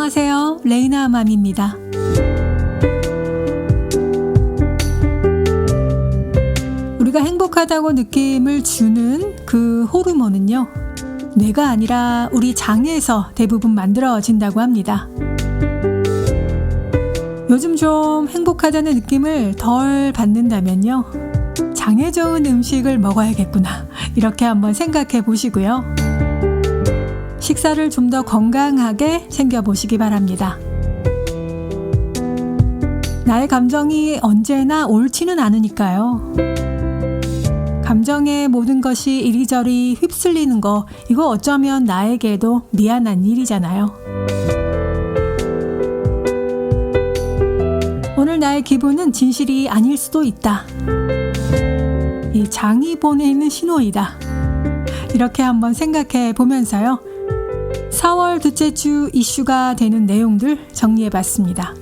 안녕하세요. 레이나 맘입니다. 우리가 행복하다고 느낌을 주는 그 호르몬은요, 뇌가 아니라 우리 장에서 대부분 만들어진다고 합니다. 요즘 좀 행복하다는 느낌을 덜 받는다면요, 장에 좋은 음식을 먹어야겠구나, 이렇게 한번 생각해 보시고요. 식사를 좀 더 건강하게 챙겨보시기 바랍니다. 나의 감정이 언제나 옳지는 않으니까요. 감정의 모든 것이 이리저리 휩쓸리는 거, 이거 어쩌면 나에게도 미안한 일이잖아요. 오늘 나의 기분은 진실이 아닐 수도 있다. 이 장이 보내는 신호이다. 이렇게 한번 생각해 보면서요, 4월 둘째 주 이슈가 되는 내용들 정리해 봤습니다.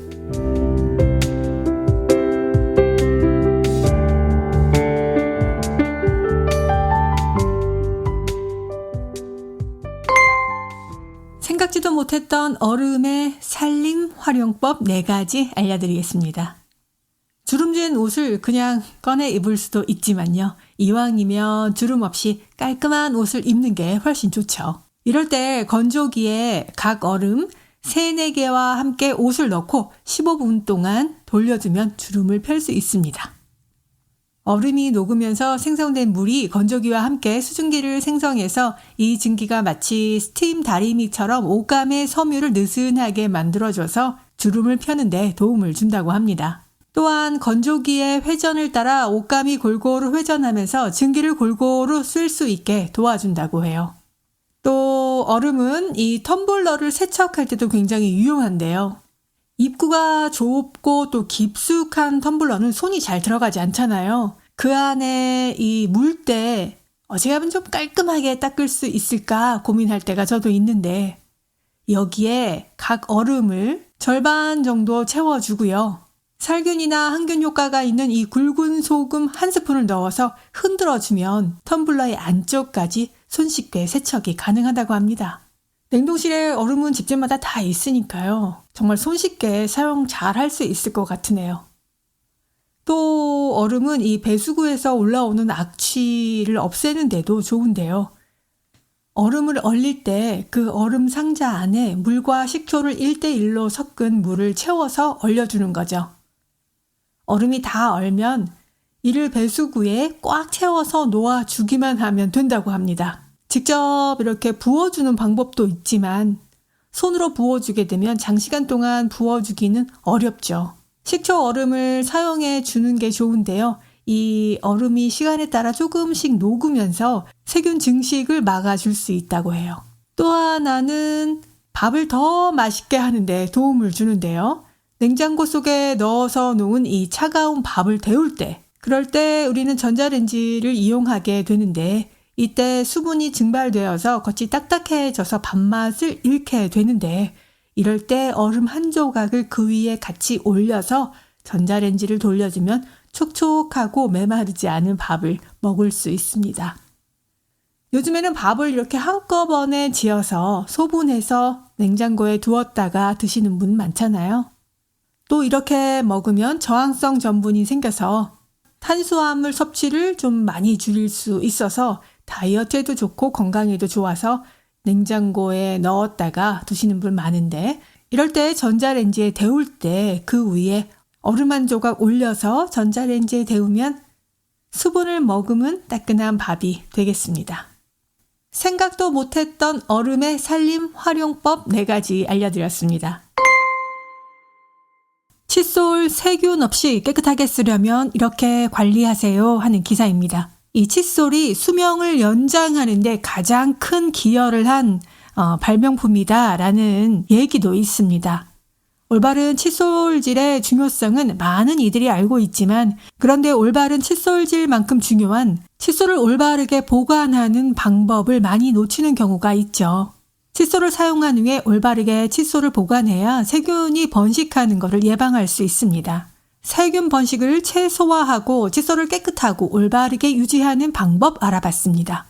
생각지도 못했던 얼음의 살림 활용법 4가지 알려드리겠습니다. 주름진 옷을 그냥 꺼내 입을 수도 있지만요, 이왕이면 주름 없이 깔끔한 옷을 입는 게 훨씬 좋죠. 이럴 때 건조기에 각 얼음 3-4개와 함께 옷을 넣고 15분 동안 돌려주면 주름을 펼 수 있습니다. 얼음이 녹으면서 생성된 물이 건조기와 함께 수증기를 생성해서 이 증기가 마치 스팀 다리미처럼 옷감의 섬유를 느슨하게 만들어줘서 주름을 펴는 데 도움을 준다고 합니다. 또한 건조기의 회전을 따라 옷감이 골고루 회전하면서 증기를 골고루 쓸 수 있게 도와준다고 해요. 또 얼음은 이 텀블러를 세척할 때도 굉장히 유용한데요. 입구가 좁고 또 깊숙한 텀블러는 손이 잘 들어가지 않잖아요. 그 안에 이 물때 어떻게 하면 좀 깔끔하게 닦을 수 있을까 고민할 때가 저도 있는데, 여기에 각 얼음을 절반 정도 채워주고요. 살균이나 항균 효과가 있는 이 굵은 소금 1스푼을 넣어서 흔들어주면 텀블러의 안쪽까지 손쉽게 세척이 가능하다고 합니다. 냉동실에 얼음은 집집마다 다 있으니까요. 정말 손쉽게 사용 잘 할 수 있을 것 같으네요. 또 얼음은 이 배수구에서 올라오는 악취를 없애는 데도 좋은데요. 얼음을 얼릴 때 그 얼음 상자 안에 물과 식초를 1:1로 섞은 물을 채워서 얼려주는 거죠. 얼음이 다 얼면 이를 배수구에 꽉 채워서 놓아주기만 하면 된다고 합니다. 직접 이렇게 부어주는 방법도 있지만 손으로 부어주게 되면 장시간 동안 부어주기는 어렵죠. 식초 얼음을 사용해 주는 게 좋은데요. 이 얼음이 시간에 따라 조금씩 녹으면서 세균 증식을 막아줄 수 있다고 해요. 또 하나는 밥을 더 맛있게 하는데 도움을 주는데요. 냉장고 속에 넣어서 놓은 이 차가운 밥을 데울 때, 그럴 때 우리는 전자레인지를 이용하게 되는데, 이때 수분이 증발되어서 겉이 딱딱해져서 밥맛을 잃게 되는데, 이럴 때 얼음 한 조각을 그 위에 같이 올려서 전자레인지를 돌려주면 촉촉하고 메마르지 않은 밥을 먹을 수 있습니다. 요즘에는 밥을 이렇게 한꺼번에 지어서 소분해서 냉장고에 두었다가 드시는 분 많잖아요. 또 이렇게 먹으면 저항성 전분이 생겨서 탄수화물 섭취를 좀 많이 줄일 수 있어서 다이어트에도 좋고 건강에도 좋아서 냉장고에 넣었다가 드시는 분 많은데, 이럴 때 전자레인지에 데울 때 그 위에 얼음 한 조각 올려서 전자레인지에 데우면 수분을 머금은 따끈한 밥이 되겠습니다. 생각도 못했던 얼음의 살림 활용법 4가지 알려드렸습니다. 칫솔 세균 없이 깨끗하게 쓰려면 이렇게 관리하세요 하는 기사입니다. 이 칫솔이 수명을 연장하는데 가장 큰 기여를 한 발명품이다라는 얘기도 있습니다. 올바른 칫솔질의 중요성은 많은 이들이 알고 있지만, 그런데 올바른 칫솔질만큼 중요한 칫솔을 올바르게 보관하는 방법을 많이 놓치는 경우가 있죠. 칫솔을 사용한 후에 올바르게 칫솔을 보관해야 세균이 번식하는 것을 예방할 수 있습니다. 세균 번식을 최소화하고 칫솔을 깨끗하고 올바르게 유지하는 방법 알아봤습니다.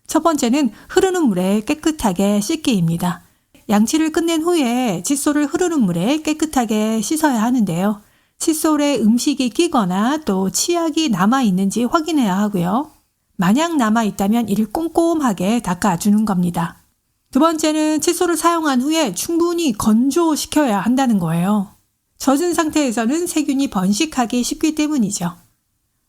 첫 번째는 흐르는 물에 깨끗하게 씻기입니다. 양치를 끝낸 후에 칫솔을 흐르는 물에 깨끗하게 씻어야 하는데요. 칫솔에 음식이 끼거나 또 치약이 남아있는지 확인해야 하고요. 만약 남아있다면 이를 꼼꼼하게 닦아주는 겁니다. 두 번째는 칫솔을 사용한 후에 충분히 건조시켜야 한다는 거예요. 젖은 상태에서는 세균이 번식하기 쉽기 때문이죠.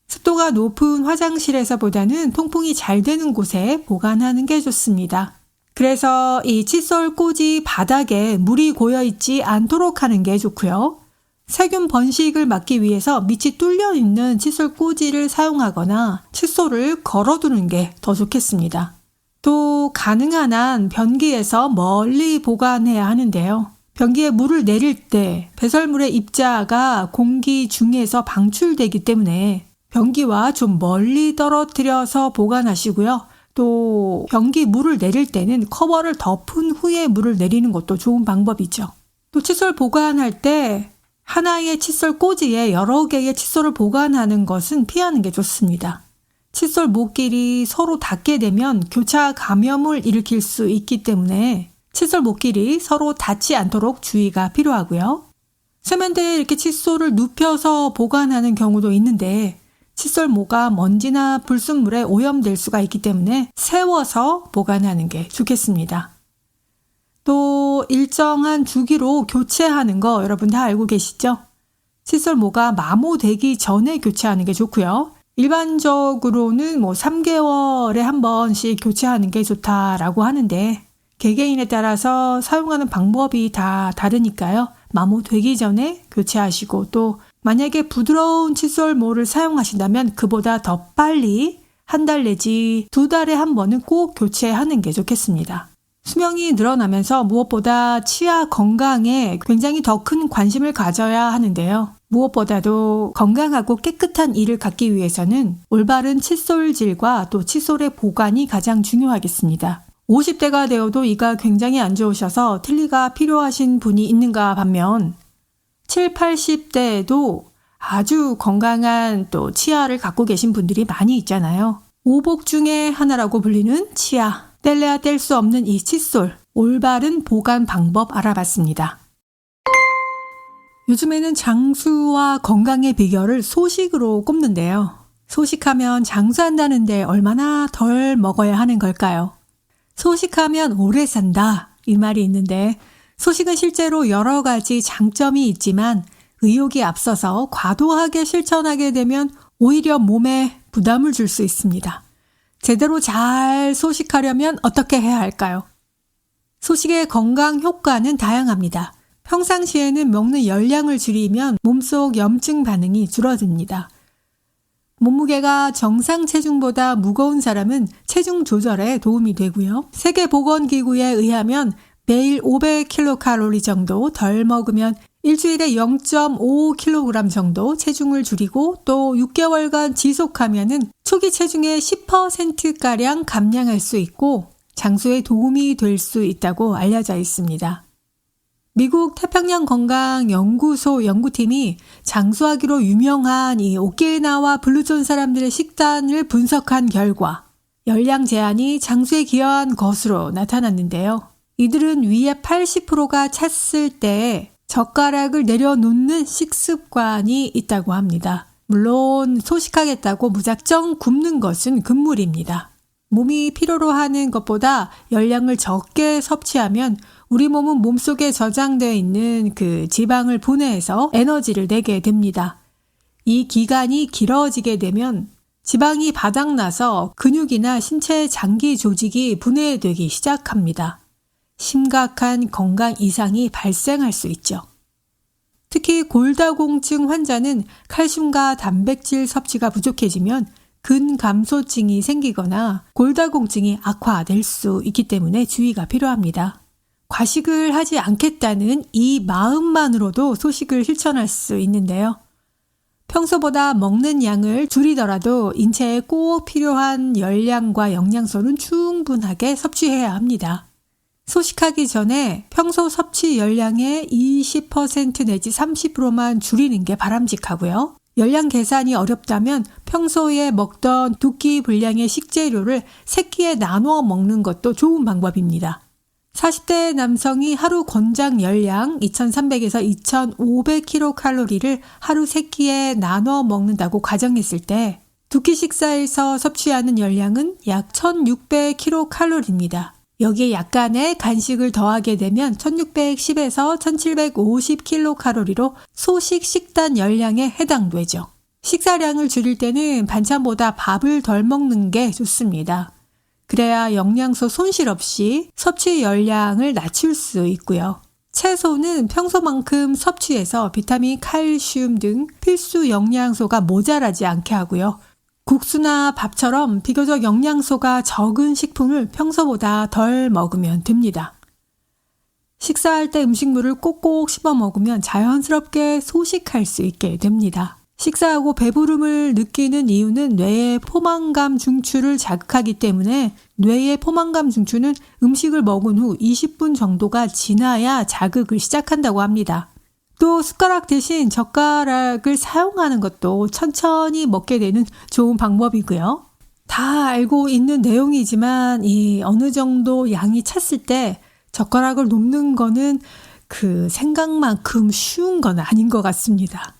습도가 높은 화장실에서보다는 통풍이 잘 되는 곳에 보관하는 게 좋습니다. 그래서 이 칫솔 꽂이 바닥에 물이 고여있지 않도록 하는 게 좋고요. 세균 번식을 막기 위해서 밑이 뚫려 있는 칫솔 꽂이를 사용하거나 칫솔을 걸어두는 게 더 좋겠습니다. 또 가능한 한 변기에서 멀리 보관해야 하는데요. 변기에 물을 내릴 때 배설물의 입자가 공기 중에서 방출되기 때문에 변기와 좀 멀리 떨어뜨려서 보관하시고요. 또 변기 물을 내릴 때는 커버를 덮은 후에 물을 내리는 것도 좋은 방법이죠. 또 칫솔 보관할 때 하나의 칫솔 꽂이에 여러 개의 칫솔을 보관하는 것은 피하는 게 좋습니다. 칫솔 목길이 서로 닿게 되면 교차 감염을 일으킬 수 있기 때문에 칫솔 목길이 서로 닿지 않도록 주의가 필요하고요. 세면대에 이렇게 칫솔을 눕혀서 보관하는 경우도 있는데 칫솔 모가 먼지나 불순물에 오염될 수가 있기 때문에 세워서 보관하는 게 좋겠습니다. 또 일정한 주기로 교체하는 거 여러분 다 알고 계시죠? 칫솔 모가 마모되기 전에 교체하는 게 좋고요. 일반적으로는 3개월에 한 번씩 교체하는 게 좋다라고 하는데 개개인에 따라서 사용하는 방법이 다 다르니까요. 마모되기 전에 교체하시고 또 만약에 부드러운 칫솔모를 사용하신다면 그보다 더 빨리 1달 내지 2달에 한 번은 꼭 교체하는 게 좋겠습니다. 수명이 늘어나면서 무엇보다 치아 건강에 굉장히 더 큰 관심을 가져야 하는데요. 무엇보다도 건강하고 깨끗한 이를 갖기 위해서는 올바른 칫솔질과 또 칫솔의 보관이 가장 중요하겠습니다. 50대가 되어도 이가 굉장히 안 좋으셔서 틀니가 필요하신 분이 있는가 반면 7, 80대에도 아주 건강한 또 치아를 갖고 계신 분들이 많이 있잖아요. 오복 중에 하나라고 불리는 치아, 뗄래야 뗄 수 없는 이 칫솔, 올바른 보관 방법 알아봤습니다. 요즘에는 장수와 건강의 비결을 소식으로 꼽는데요. 소식하면 장수한다는데 얼마나 덜 먹어야 하는 걸까요? 소식하면 오래 산다 이 말이 있는데 소식은 실제로 여러 가지 장점이 있지만 의욕이 앞서서 과도하게 실천하게 되면 오히려 몸에 부담을 줄 수 있습니다. 제대로 잘 소식하려면 어떻게 해야 할까요? 소식의 건강 효과는 다양합니다. 평상시에는 먹는 열량을 줄이면 몸속 염증 반응이 줄어듭니다. 몸무게가 정상 체중보다 무거운 사람은 체중 조절에 도움이 되고요. 세계보건기구에 의하면 매일 500kcal 정도 덜 먹으면 일주일에 0.5kg 정도 체중을 줄이고 또 6개월간 지속하면은 초기 체중의 10%가량 감량할 수 있고 장수에 도움이 될 수 있다고 알려져 있습니다. 미국 태평양 건강 연구소 연구팀이 장수하기로 유명한 이 오키나와 블루존 사람들의 식단을 분석한 결과 열량 제한이 장수에 기여한 것으로 나타났는데요. 이들은 위에 80%가 찼을 때 젓가락을 내려놓는 식습관이 있다고 합니다. 물론 소식하겠다고 무작정 굶는 것은 금물입니다. 몸이 필요로 하는 것보다 열량을 적게 섭취하면 우리 몸은 몸속에 저장되어 있는 그 지방을 분해해서 에너지를 내게 됩니다. 이 기간이 길어지게 되면 지방이 바닥나서 근육이나 신체 장기 조직이 분해되기 시작합니다. 심각한 건강 이상이 발생할 수 있죠. 특히 골다공증 환자는 칼슘과 단백질 섭취가 부족해지면 근감소증이 생기거나 골다공증이 악화될 수 있기 때문에 주의가 필요합니다. 과식을 하지 않겠다는 이 마음만으로도 소식을 실천할 수 있는데요. 평소보다 먹는 양을 줄이더라도 인체에 꼭 필요한 열량과 영양소는 충분하게 섭취해야 합니다. 소식하기 전에 평소 섭취 열량의 20% 내지 30%만 줄이는 게 바람직하고요. 열량 계산이 어렵다면 평소에 먹던 2끼 분량의 식재료를 3끼에 나누어 먹는 것도 좋은 방법입니다. 40대 남성이 하루 권장 열량 2300에서 2500kcal를 하루 3끼에 나눠 먹는다고 가정했을 때 두 끼 식사에서 섭취하는 열량은 약 1600kcal입니다. 여기에 약간의 간식을 더하게 되면 1610에서 1750kcal로 소식 식단 열량에 해당되죠. 식사량을 줄일 때는 반찬보다 밥을 덜 먹는 게 좋습니다. 그래야 영양소 손실 없이 섭취 열량을 낮출 수 있고요. 채소는 평소만큼 섭취해서 비타민, 칼슘 등 필수 영양소가 모자라지 않게 하고요. 국수나 밥처럼 비교적 영양소가 적은 식품을 평소보다 덜 먹으면 됩니다. 식사할 때 음식물을 꼭꼭 씹어 먹으면 자연스럽게 소식할 수 있게 됩니다. 식사하고 배부름을 느끼는 이유는 뇌의 포만감 중추를 자극하기 때문에 뇌의 포만감 중추는 음식을 먹은 후 20분 정도가 지나야 자극을 시작한다고 합니다. 또 숟가락 대신 젓가락을 사용하는 것도 천천히 먹게 되는 좋은 방법이고요. 다 알고 있는 내용이지만 어느 정도 양이 찼을 때 젓가락을 놓는 거는 그 생각만큼 쉬운 건 아닌 것 같습니다.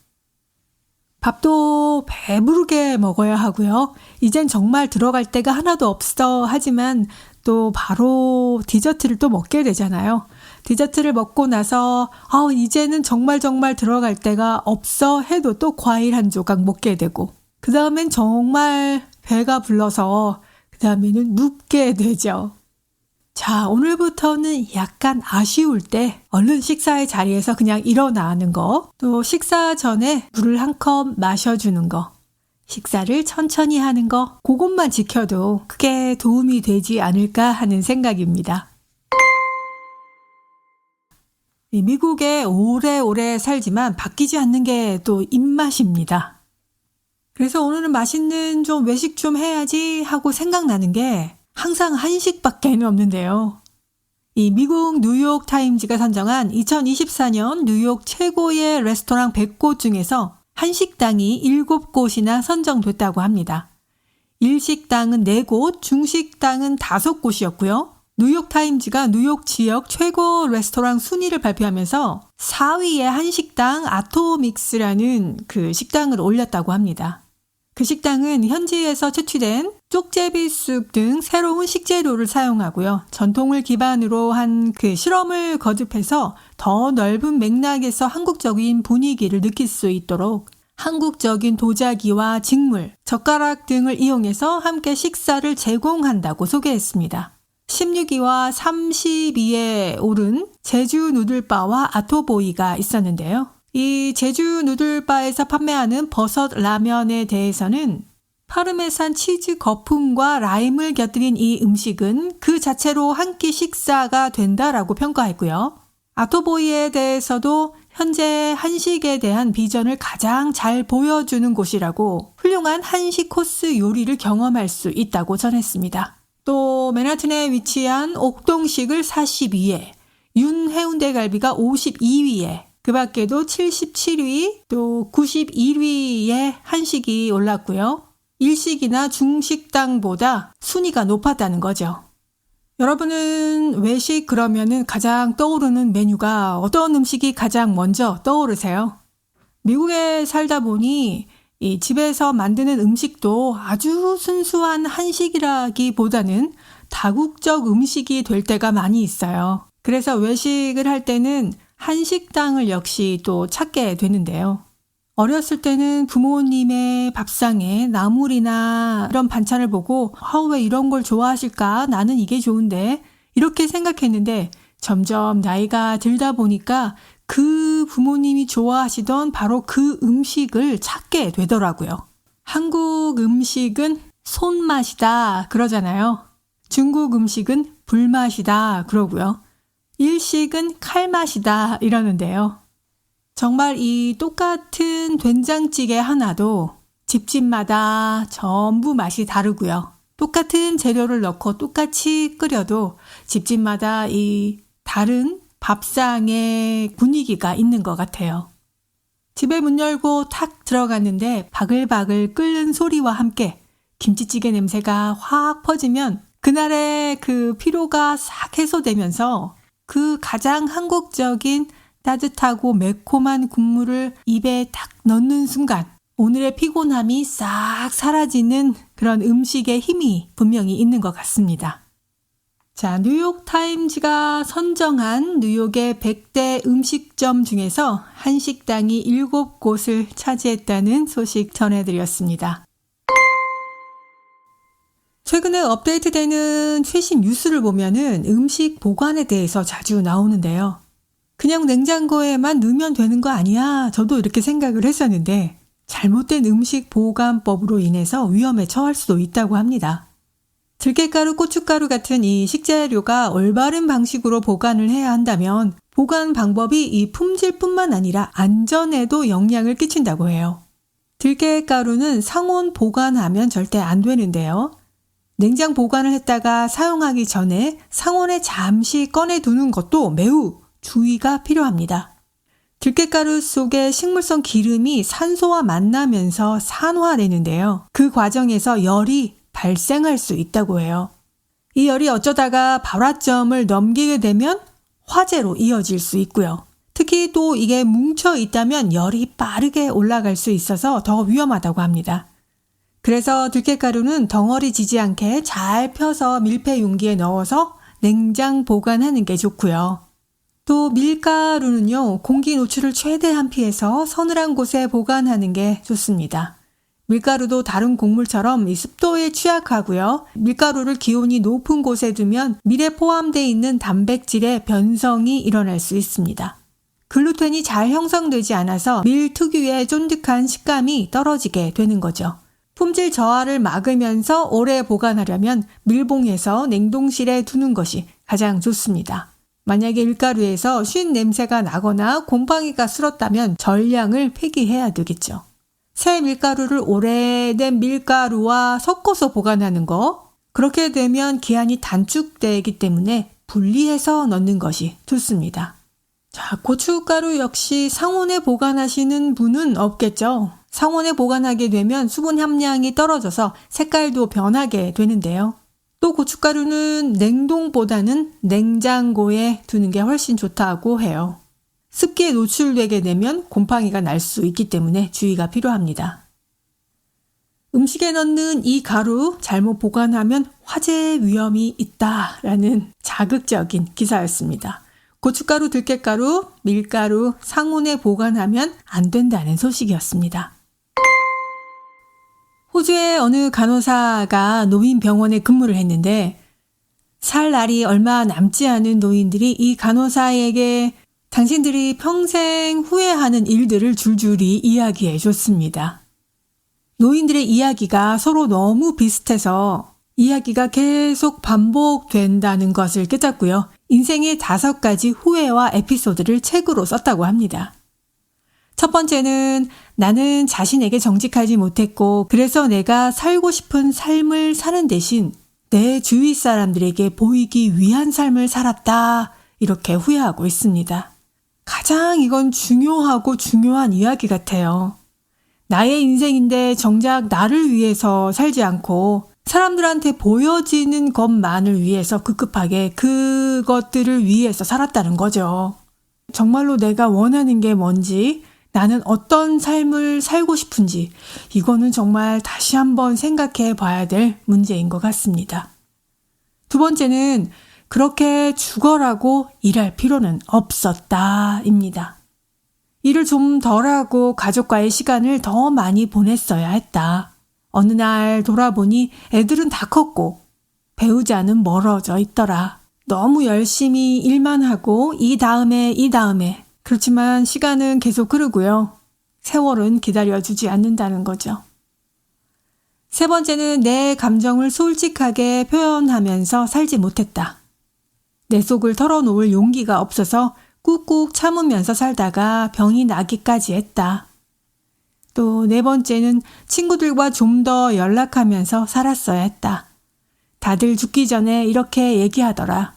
밥도 배부르게 먹어야 하고요. 이젠 정말 들어갈 데가 하나도 없어 하지만 또 바로 디저트를 또 먹게 되잖아요. 디저트를 먹고 나서 이제는 정말 들어갈 데가 없어 해도 또 과일 한 조각 먹게 되고 그 다음엔 정말 배가 불러서 그 다음에는 눕게 되죠. 자, 오늘부터는 약간 아쉬울 때 얼른 식사의 자리에서 그냥 일어나는 거, 또 식사 전에 물을 한 컵 마셔주는 거, 식사를 천천히 하는 거, 그것만 지켜도 크게 도움이 되지 않을까 하는 생각입니다. 미국에 오래오래 살지만 바뀌지 않는 게 또 입맛입니다. 그래서 오늘은 맛있는 좀 외식 좀 해야지 하고 생각나는 게 항상 한식밖에 없는데요. 이 미국 뉴욕 타임즈가 선정한 2024년 뉴욕 최고의 레스토랑 100곳 중에서 한식당이 7곳이나 선정됐다고 합니다. 일식당은 4곳, 중식당은 5곳이었고요. 뉴욕 타임즈가 뉴욕 지역 최고 레스토랑 순위를 발표하면서 4위에 한식당 아토믹스라는 그 식당을 올렸다고 합니다. 그 식당은 현지에서 채취된 쪽제비쑥 등 새로운 식재료를 사용하고요. 전통을 기반으로 한 그 실험을 거듭해서 더 넓은 맥락에서 한국적인 분위기를 느낄 수 있도록 한국적인 도자기와 직물, 젓가락 등을 이용해서 함께 식사를 제공한다고 소개했습니다. 16위와 32위에 오른 제주 누들바와 아토보이가 있었는데요. 이 제주 누들바에서 판매하는 버섯 라면에 대해서는 파르메산 치즈 거품과 라임을 곁들인 이 음식은 그 자체로 한 끼 식사가 된다라고 평가했고요. 아토보이에 대해서도 현재 한식에 대한 비전을 가장 잘 보여주는 곳이라고 훌륭한 한식 코스 요리를 경험할 수 있다고 전했습니다. 또 맨하튼에 위치한 옥동식을 42위에, 윤해운대 갈비가 52위에, 그 밖에도 77위, 또 91위에 한식이 올랐고요. 일식이나 중식당보다 순위가 높았다는 거죠. 여러분은 외식 그러면은 가장 떠오르는 메뉴가 어떤 음식이 가장 먼저 떠오르세요? 미국에 살다 보니 이 집에서 만드는 음식도 아주 순수한 한식이라기보다는 다국적 음식이 될 때가 많이 있어요. 그래서 외식을 할 때는 한식당을 역시 또 찾게 되는데요. 어렸을 때는 부모님의 밥상에 나물이나 이런 반찬을 보고 왜 이런 걸 좋아하실까? 나는 이게 좋은데 이렇게 생각했는데 점점 나이가 들다 보니까 그 부모님이 좋아하시던 바로 그 음식을 찾게 되더라고요. 한국 음식은 손맛이다 그러잖아요. 중국 음식은 불맛이다 그러고요. 일식은 칼맛이다 이러는데요. 정말 이 똑같은 된장찌개 하나도 집집마다 전부 맛이 다르고요. 똑같은 재료를 넣고 똑같이 끓여도 집집마다 이 다른 밥상의 분위기가 있는 것 같아요. 집에 문 열고 탁 들어갔는데 바글바글 끓는 소리와 함께 김치찌개 냄새가 확 퍼지면 그날의 그 피로가 싹 해소되면서 그 가장 한국적인 따뜻하고 매콤한 국물을 입에 딱 넣는 순간 오늘의 피곤함이 싹 사라지는 그런 음식의 힘이 분명히 있는 것 같습니다. 자, 뉴욕타임즈가 선정한 뉴욕의 100대 음식점 중에서 한식당이 7곳을 차지했다는 소식 전해드렸습니다. 최근에 업데이트되는 최신 뉴스를 보면은 음식 보관에 대해서 자주 나오는데요. 그냥 냉장고에만 넣으면 되는 거 아니야? 저도 이렇게 생각을 했었는데 잘못된 음식 보관법으로 인해서 위험에 처할 수도 있다고 합니다. 들깨가루, 고춧가루 같은 이 식재료가 올바른 방식으로 보관을 해야 한다면 보관 방법이 이 품질뿐만 아니라 안전에도 영향을 끼친다고 해요. 들깨가루는 상온 보관하면 절대 안 되는데요. 냉장 보관을 했다가 사용하기 전에 상온에 잠시 꺼내 두는 것도 매우 주의가 필요합니다. 들깨가루 속의 식물성 기름이 산소와 만나면서 산화되는데요. 그 과정에서 열이 발생할 수 있다고 해요. 이 열이 어쩌다가 발화점을 넘기게 되면 화재로 이어질 수 있고요. 특히 또 이게 뭉쳐 있다면 열이 빠르게 올라갈 수 있어서 더 위험하다고 합니다. 그래서 들깨가루는 덩어리 지지 않게 잘 펴서 밀폐 용기에 넣어서 냉장 보관하는 게 좋고요. 또 밀가루는요, 공기 노출을 최대한 피해서 서늘한 곳에 보관하는 게 좋습니다. 밀가루도 다른 곡물처럼 이 습도에 취약하고요. 밀가루를 기온이 높은 곳에 두면 밀에 포함되어 있는 단백질의 변성이 일어날 수 있습니다. 글루텐이 잘 형성되지 않아서 밀 특유의 쫀득한 식감이 떨어지게 되는 거죠. 품질 저하를 막으면서 오래 보관하려면 밀봉해서 냉동실에 두는 것이 가장 좋습니다. 만약에 밀가루에서 쉰 냄새가 나거나 곰팡이가 슬었다면 전량을 폐기해야 되겠죠. 새 밀가루를 오래된 밀가루와 섞어서 보관하는 거, 그렇게 되면 기한이 단축되기 때문에 분리해서 넣는 것이 좋습니다. 자, 고춧가루 역시 상온에 보관하시는 분은 없겠죠. 상온에 보관하게 되면 수분 함량이 떨어져서 색깔도 변하게 되는데요. 또 고춧가루는 냉동보다는 냉장고에 두는 게 훨씬 좋다고 해요. 습기에 노출되게 되면 곰팡이가 날 수 있기 때문에 주의가 필요합니다. 음식에 넣는 이 가루 잘못 보관하면 화재 위험이 있다라는 자극적인 기사였습니다. 고춧가루, 들깨가루, 밀가루 상온에 보관하면 안 된다는 소식이었습니다. 호주의 어느 간호사가 노인병원에 근무를 했는데 살 날이 얼마 남지 않은 노인들이 이 간호사에게 당신들이 평생 후회하는 일들을 줄줄이 이야기해 줬습니다. 노인들의 이야기가 서로 너무 비슷해서 이야기가 계속 반복된다는 것을 깨닫고요. 인생의 5가지 후회와 에피소드를 책으로 썼다고 합니다. 첫 번째는 나는 자신에게 정직하지 못했고 그래서 내가 살고 싶은 삶을 사는 대신 내 주위 사람들에게 보이기 위한 삶을 살았다. 이렇게 후회하고 있습니다. 가장 이건 중요하고 중요한 이야기 같아요. 나의 인생인데 정작 나를 위해서 살지 않고 사람들한테 보여지는 것만을 위해서 급급하게 그것들을 위해서 살았다는 거죠. 정말로 내가 원하는 게 뭔지, 나는 어떤 삶을 살고 싶은지 이거는 정말 다시 한번 생각해 봐야 될 문제인 것 같습니다. 두 번째는 그렇게 죽어라고 일할 필요는 없었다입니다. 일을 좀 덜하고 가족과의 시간을 더 많이 보냈어야 했다. 어느 날 돌아보니 애들은 다 컸고 배우자는 멀어져 있더라. 너무 열심히 일만 하고 이 다음에 그렇지만 시간은 계속 흐르고요. 세월은 기다려주지 않는다는 거죠. 세 번째는 내 감정을 솔직하게 표현하면서 살지 못했다. 내 속을 털어놓을 용기가 없어서 꾹꾹 참으면서 살다가 병이 나기까지 했다. 또 네 번째는 친구들과 좀 더 연락하면서 살았어야 했다. 다들 죽기 전에 이렇게 얘기하더라.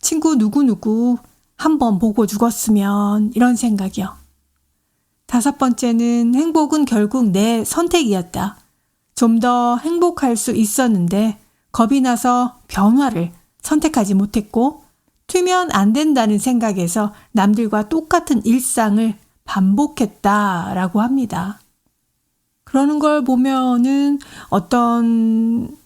친구 누구누구 한번 보고 죽었으면 이런 생각이요. 다섯 번째는 행복은 결국 내 선택이었다. 좀 더 행복할 수 있었는데 겁이 나서 변화를 선택하지 못했고 튀면 안 된다는 생각에서 남들과 똑같은 일상을 반복했다라고 합니다. 그러는 걸 보면은 어떤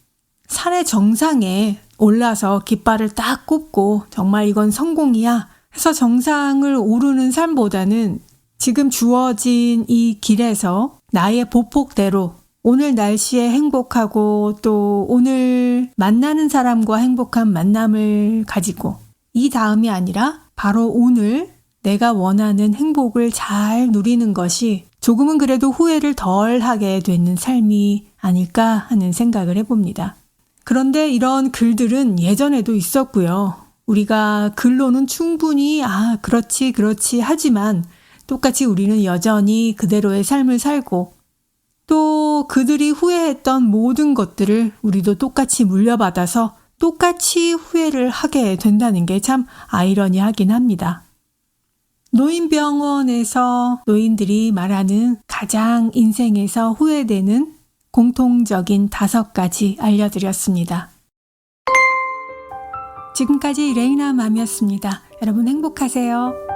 산의 정상에 올라서 깃발을 딱 꽂고 정말 이건 성공이야 해서 정상을 오르는 삶보다는 지금 주어진 이 길에서 나의 보폭대로 오늘 날씨에 행복하고 또 오늘 만나는 사람과 행복한 만남을 가지고 이 다음이 아니라 바로 오늘 내가 원하는 행복을 잘 누리는 것이 조금은 그래도 후회를 덜 하게 되는 삶이 아닐까 하는 생각을 해봅니다. 그런데 이런 글들은 예전에도 있었고요. 우리가 글로는 충분히 그렇지 하지만 똑같이 우리는 여전히 그대로의 삶을 살고 또 그들이 후회했던 모든 것들을 우리도 똑같이 물려받아서 똑같이 후회를 하게 된다는 게 참 아이러니하긴 합니다. 노인병원에서 노인들이 말하는 가장 인생에서 후회되는 공통적인 5가지 알려드렸습니다. 지금까지 레이나 맘이었습니다. 여러분 행복하세요.